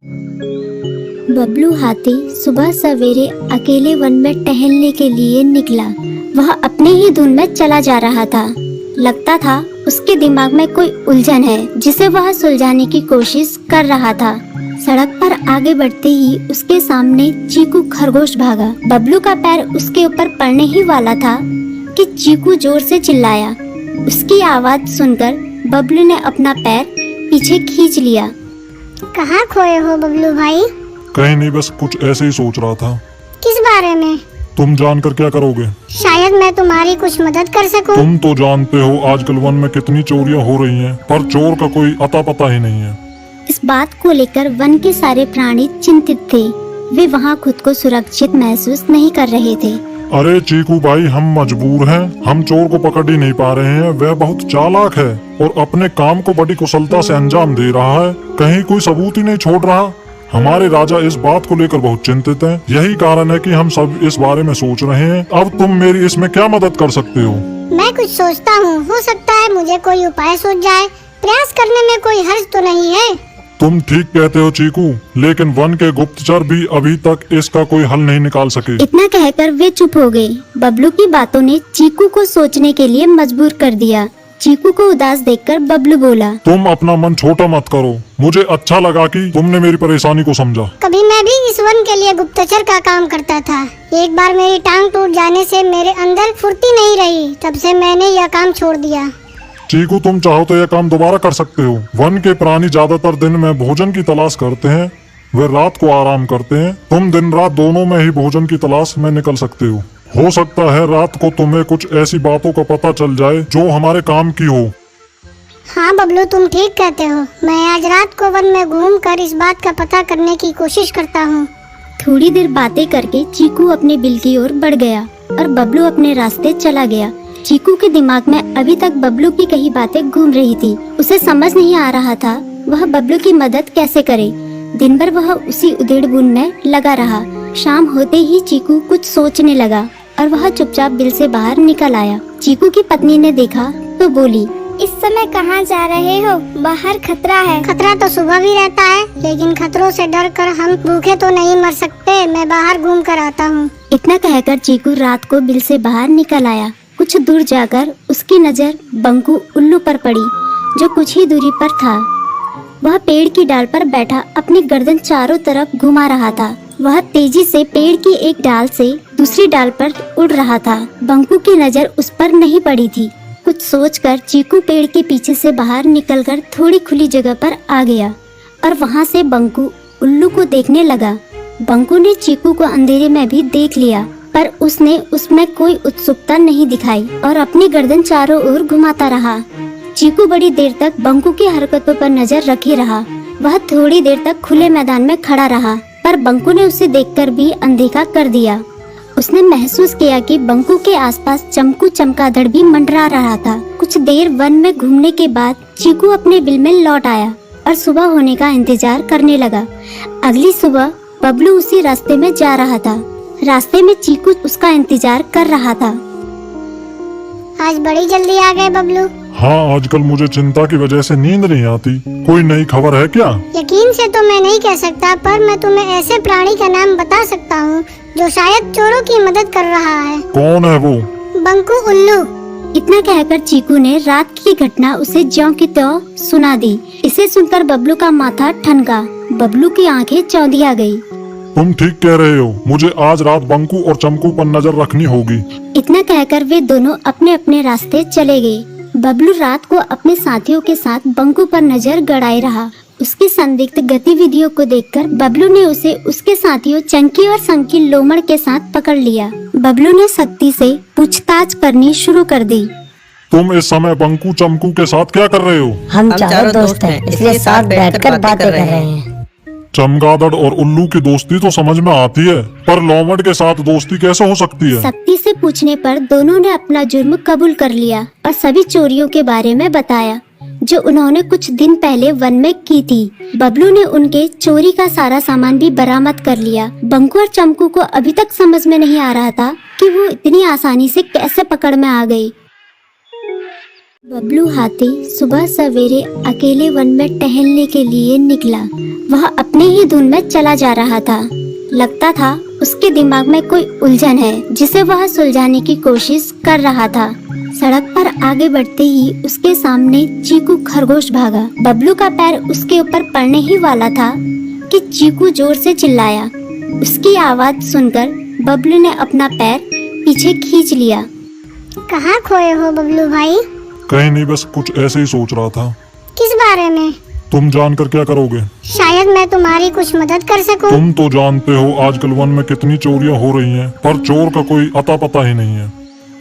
बबलू हाथी सुबह सवेरे अकेले वन में टहलने के लिए निकला। वह अपने ही धुन में चला जा रहा था। लगता था उसके दिमाग में कोई उलझन है जिसे वह सुलझाने की कोशिश कर रहा था। सड़क पर आगे बढ़ते ही उसके सामने चीकू खरगोश भागा। बबलू का पैर उसके ऊपर पड़ने ही वाला था कि चीकू जोर से चिल्लाया। उसकी आवाज सुनकर बबलू ने अपना पैर पीछे खींच लिया। कहाँ खोए हो बबलू भाई? कहीं नहीं, बस कुछ ऐसे ही सोच रहा था। किस बारे में? तुम जानकर क्या करोगे? शायद मैं तुम्हारी कुछ मदद कर सकूं। तुम तो जानते हो आजकल वन में कितनी चोरियां हो रही हैं, पर चोर का कोई अता पता ही नहीं है। इस बात को लेकर वन के सारे प्राणी चिंतित थे। वे वहाँ खुद को सुरक्षित महसूस नहीं कर रहे थे। अरे चीकू भाई, हम मजबूर हैं। हम चोर को पकड़ ही नहीं पा रहे हैं। वह बहुत चालाक है और अपने काम को बड़ी कुशलता से अंजाम दे रहा है। कहीं कोई सबूत ही नहीं छोड़ रहा। हमारे राजा इस बात को लेकर बहुत चिंतित हैं। यही कारण है कि हम सब इस बारे में सोच रहे हैं। अब तुम मेरी इसमें क्या मदद कर सकते हो? मैं कुछ सोचता हूँ, हो सकता है मुझे कोई उपाय सूझ जाए। प्रयास करने में कोई हर्ज तो नहीं है। तुम ठीक कहते हो चीकू, लेकिन वन के गुप्तचर भी अभी तक इसका कोई हल नहीं निकाल सके। इतना कहकर वे चुप हो गए। बबलू की बातों ने चीकू को सोचने के लिए मजबूर कर दिया। चीकू को उदास देखकर बबलू बोला, तुम अपना मन छोटा मत करो। मुझे अच्छा लगा कि तुमने मेरी परेशानी को समझा। कभी मैं भी इस वन के लिए गुप्तचर का काम करता था। एक बार मेरी टांग टूट जाने से मेरे अंदर फुर्ती नहीं रही। तब से मैंने यह काम छोड़ दिया। चीकू, तुम चाहो तो यह काम दोबारा कर सकते हो। वन के प्राणी ज्यादातर दिन में भोजन की तलाश करते हैं, वे रात को आराम करते हैं। तुम दिन रात दोनों में ही भोजन की तलाश में निकल सकते हो। हो सकता है रात को तुम्हें कुछ ऐसी बातों का पता चल जाए जो हमारे काम की हो। हाँ बबलू, तुम ठीक कहते हो। मैं आज रात को वन में घूम कर इस बात का पता करने की कोशिश करता हूँ। थोड़ी देर बातें करके चीकू अपने बिल की ओर बढ़ गया और बबलू अपने रास्ते चला गया। चीकू के दिमाग में अभी तक बबलू की कई बातें घूम रही थी। उसे समझ नहीं आ रहा था वह बबलू की मदद कैसे करे। दिन भर वह उसी उधेड़-बुन में लगा रहा। शाम होते ही चीकू कुछ सोचने लगा और वह चुपचाप बिल से बाहर निकल आया। चीकू की पत्नी ने देखा तो बोली, इस समय कहाँ जा रहे हो? बाहर खतरा है। खतरा तो सुबह भी रहता है, लेकिन खतरों से डर कर हम भूखे तो नहीं मर सकते। मैं बाहर घूम कर आता हूँ। इतना कहकर चीकू रात को बिल से बाहर निकल आया। कुछ दूर जाकर उसकी नजर बंकू उल्लू पर पड़ी, जो कुछ ही दूरी पर था। वह पेड़ की डाल पर बैठा अपनी गर्दन चारों तरफ घुमा रहा था। वह तेजी से पेड़ की एक डाल से दूसरी डाल पर उड़ रहा था। बंकू की नजर उस पर नहीं पड़ी थी। कुछ सोचकर चीकू पेड़ के पीछे से बाहर निकलकर थोड़ी खुली जगह पर आ गया और वहां से बंकू उल्लू को देखने लगा। बंकू ने चीकू को अंधेरे में भी देख लिया, पर उसने उसमें कोई उत्सुकता नहीं दिखाई और अपनी गर्दन चारों ओर घुमाता रहा। चीकू बड़ी देर तक बंकू की हरकतों पर नजर रखे रहा। वह थोड़ी देर तक खुले मैदान में खड़ा रहा, पर बंकू ने उसे देखकर भी अनदेखा कर दिया। उसने महसूस किया कि बंकू के आसपास चमकू चमगादड़ भी मंडरा रहा था। कुछ देर वन में घूमने के बाद चीकू अपने बिल में लौट आया और सुबह होने का इंतजार करने लगा। अगली सुबह बबलू उसी रास्ते में जा रहा था। रास्ते में चीकू उसका इंतजार कर रहा था। आज बड़ी जल्दी आ गए बबलू। हाँ, आजकल मुझे चिंता की वजह से नींद नहीं आती। कोई नई खबर है क्या? यकीन से तो मैं नहीं कह सकता, पर मैं तुम्हें ऐसे प्राणी का नाम बता सकता हूँ जो शायद चोरों की मदद कर रहा है। कौन है वो? बंकू उल्लू। इतना कहकर चीकू ने रात की घटना उसे ज्यों की त्यों सुना दी। इसे सुनकर बबलू का माथा ठनका। बबलू की आंखें चौंधिया गई। तुम ठीक कह रहे हो। मुझे आज रात बंकू और चमकू पर नजर रखनी होगी। इतना कहकर वे दोनों अपने अपने रास्ते चले गए। बबलू रात को अपने साथियों के साथ बंकू पर नजर गड़ाए रहा। उसकी संदिग्ध गतिविधियों को देखकर बबलू ने उसे उसके साथियों चंकी और संकी लोमड़ के साथ पकड़ लिया। बबलू ने सख्ती से पूछताछ करनी शुरू कर दी। तुम इस समय बंकू चमकू के साथ क्या कर रहे हो? हम चारों दोस्त हैं, इसलिए साथ बैठकर बातें कर रहे हैं। चमगादड़ और उल्लू की दोस्ती तो समझ में आती है, पर लोमड़ के साथ दोस्ती कैसे हो सकती है? सख्ती से पूछने पर दोनों ने अपना जुर्म कबूल कर लिया और सभी चोरियों के बारे में बताया जो उन्होंने कुछ दिन पहले वन में की थी। बबलू ने उनके चोरी का सारा सामान भी बरामद कर लिया। बंकू और चमकू को अभी तक समझ में नहीं आ रहा था कि वो इतनी आसानी से कैसे पकड़ में आ गई। बबलू हाथी सुबह सवेरे अकेले वन में टहलने के लिए निकला। वह अपने ही धुन में चला जा रहा था। लगता था उसके दिमाग में कोई उलझन है जिसे वह सुलझाने की कोशिश कर रहा था। सड़क पर आगे बढ़ते ही उसके सामने चीकू खरगोश भागा। बबलू का पैर उसके ऊपर पड़ने ही वाला था कि चीकू जोर से चिल्लाया। उसकी आवाज सुनकर बबलू ने अपना पैर पीछे खींच लिया। कहाँ खोए हो बबलू भाई? कहीं नहीं, बस कुछ ऐसे ही सोच रहा था। किस बारे में? तुम जानकर क्या करोगे? शायद मैं तुम्हारी कुछ मदद कर सकूं। तुम तो जानते हो आजकल वन में कितनी चोरियां हो रही हैं, पर चोर का कोई अता पता ही नहीं है।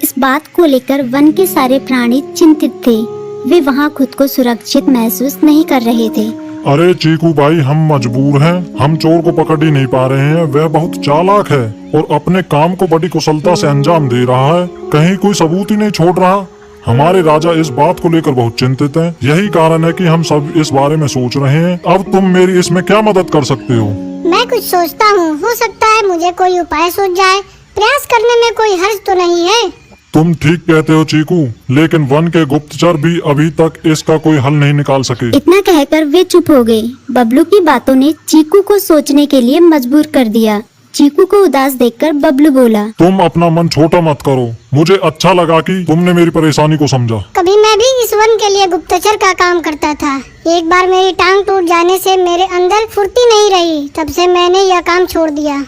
इस बात को लेकर वन के सारे प्राणी चिंतित थे। वे वहाँ खुद को सुरक्षित महसूस नहीं कर रहे थे। अरे चीकू भाई, हम मजबूर हैं। हम चोर को पकड़ ही नहीं पा रहे हैं। वह बहुत चालाक है और अपने काम को बड़ी कुशलता से अंजाम दे रहा है। कहीं कोई सबूत ही नहीं छोड़ रहा। हमारे राजा इस बात को लेकर बहुत चिंतित हैं। यही कारण है कि हम सब इस बारे में सोच रहे हैं। अब तुम मेरी इसमें क्या मदद कर सकते हो? मैं कुछ सोचता हूँ, हो सकता है मुझे कोई उपाय सूझ जाए। प्रयास करने में कोई हर्ज तो नहीं है। तुम ठीक कहते हो चीकू, लेकिन वन के गुप्तचर भी अभी तक इसका कोई हल नहीं निकाल सके। इतना कहकर वे चुप हो गए। बबलू की बातों ने चीकू को सोचने के लिए मजबूर कर दिया। चीकू को उदास देखकर बबलू बोला, तुम अपना मन छोटा मत करो। मुझे अच्छा लगा कि तुमने मेरी परेशानी को समझा। कभी मैं भी इस वन के लिए गुप्तचर का काम करता था। एक बार मेरी टांग टूट जाने से मेरे अंदर फुर्ती नहीं रही। तब से मैंने यह काम छोड़ दिया।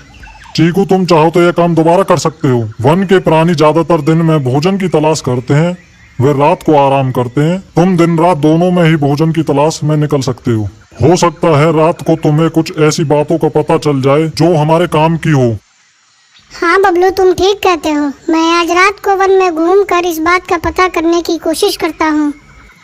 चीकू, तुम चाहो तो यह काम दोबारा कर सकते हो। वन के प्राणी ज्यादातर दिन में भोजन की तलाश करते हैं, वे रात को आराम करते हैं। तुम दिन रात दोनों में ही भोजन की तलाश में निकल सकते हो सकता है रात को तुम्हें कुछ ऐसी बातों का पता चल जाए जो हमारे काम की हो। हाँ बबलू, तुम ठीक कहते हो। मैं आज रात को वन में घूमकर इस बात का पता करने की कोशिश करता हूँ।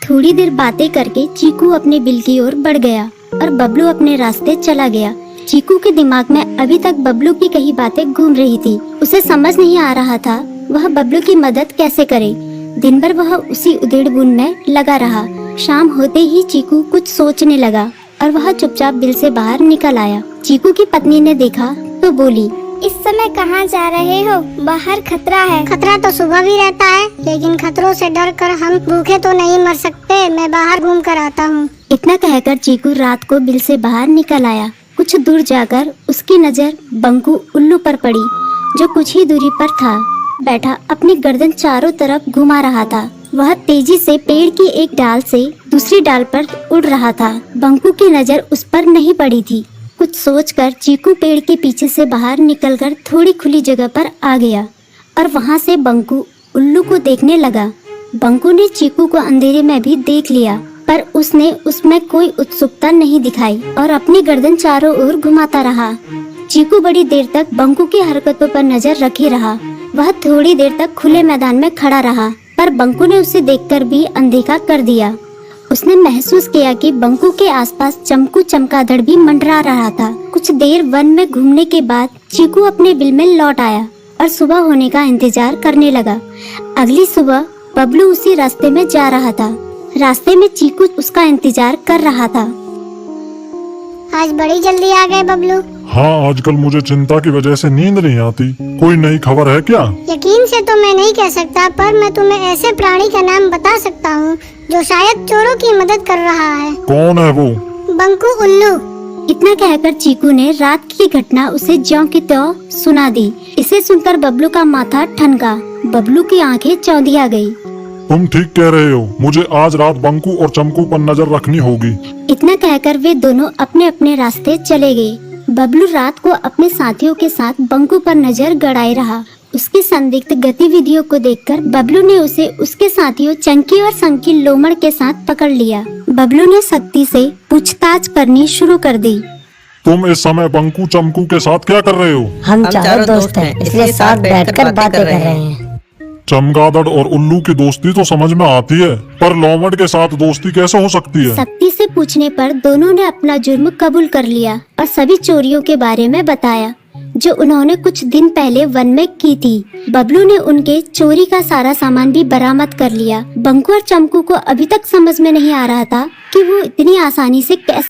थोड़ी देर बातें करके चीकू अपने बिल की ओर बढ़ गया और बबलू अपने रास्ते चला गया। चीकू के दिमाग में अभी तक बबलू की कई बातें घूम रही थी। उसे समझ नहीं आ रहा था वह बबलू की मदद कैसे करे। दिन भर वह उसी उधेड़-बुन में लगा रहा। शाम होते ही चीकू कुछ सोचने लगा और वह चुपचाप बिल से बाहर निकल आया। चीकू की पत्नी ने देखा तो बोली, इस समय कहाँ जा रहे हो? बाहर खतरा है। खतरा तो सुबह भी रहता है, लेकिन खतरों से डर कर हम भूखे तो नहीं मर सकते। मैं बाहर घूम कर आता हूँ। इतना कहकर चीकू रात को बिल से बाहर निकल आया। कुछ दूर जाकर उसकी नजर बंकू उल्लू पर पड़ी, जो कुछ ही दूरी पर था। बैठा अपनी गर्दन चारों तरफ घुमा रहा था। वह तेजी से पेड़ की एक डाल से दूसरी डाल पर उड़ रहा था। बंकू की नजर उस पर नहीं पड़ी थी। कुछ सोचकर चीकू पेड़ के पीछे से बाहर निकलकर थोड़ी खुली जगह पर आ गया और वहां से बंकू उल्लू को देखने लगा। बंकू ने चीकू को अंधेरे में भी देख लिया, पर उसने उसमें कोई उत्सुकता नहीं दिखाई और अपनी गर्दन चारों ओर घुमाता रहा। चीकू बड़ी देर तक बंकू की हरकतों पर नजर रखे रहा। वह थोड़ी देर तक खुले मैदान में खड़ा रहा, पर बंकू ने उसे देखकर भी अनदेखा कर दिया। उसने महसूस किया कि बंकू के आसपास चमकू चमगादड़ भी मंडरा रहा था। कुछ देर वन में घूमने के बाद चीकू अपने बिल में लौट आया और सुबह होने का इंतजार करने लगा। अगली सुबह बबलू उसी रास्ते में जा रहा था। रास्ते में चीकू उसका इंतजार कर रहा था। आज बड़ी जल्दी आ गए बबलू। हाँ, आजकल मुझे चिंता की वजह से नींद नहीं आती। कोई नई खबर है क्या? यकीन से तो मैं नहीं कह सकता, पर मैं तुम्हें ऐसे प्राणी का नाम बता सकता हूँ जो शायद चोरों की मदद कर रहा है। कौन है वो? बंकू उल्लू। इतना कहकर चीकू ने रात की घटना उसे ज्यों की त्यों सुना दी। इसे सुनकर बबलू का माथा ठनका। बबलू की आंखें चौंधिया गई। तुम ठीक कह रहे हो। मुझे आज रात बंकू और चमकू पर नजर रखनी होगी। इतना कहकर वे दोनों अपने अपने रास्ते चले गए। बबलू रात को अपने साथियों के साथ बंकू पर नजर गड़ाए रहा। उसकी संदिग्ध गतिविधियों को देखकर बबलू ने उसे उसके साथियों चंकी और संकी लोमड़ के साथ पकड़ लिया। बबलू ने सख्ती से पूछताछ करनी शुरू कर दी। तुम इस समय बंकू चमकू के साथ क्या कर रहे हो? हम चारों दोस्त हैं, इसलिए साथ बैठकर बातें कर रहे हैं। चमगादड़ और उल्लू की दोस्ती तो समझ में आती है, पर लोमड़ के साथ दोस्ती कैसे हो सकती है? सख्ती से पूछने पर दोनों ने अपना जुर्म कबूल कर लिया और सभी चोरियों के बारे में बताया जो उन्होंने कुछ दिन पहले वन में की थी। बबलू ने उनके चोरी का सारा सामान भी बरामद कर लिया। बंकू और चमकू को अभी तक समझ में नहीं आ रहा था कि वो इतनी आसानी से कैसे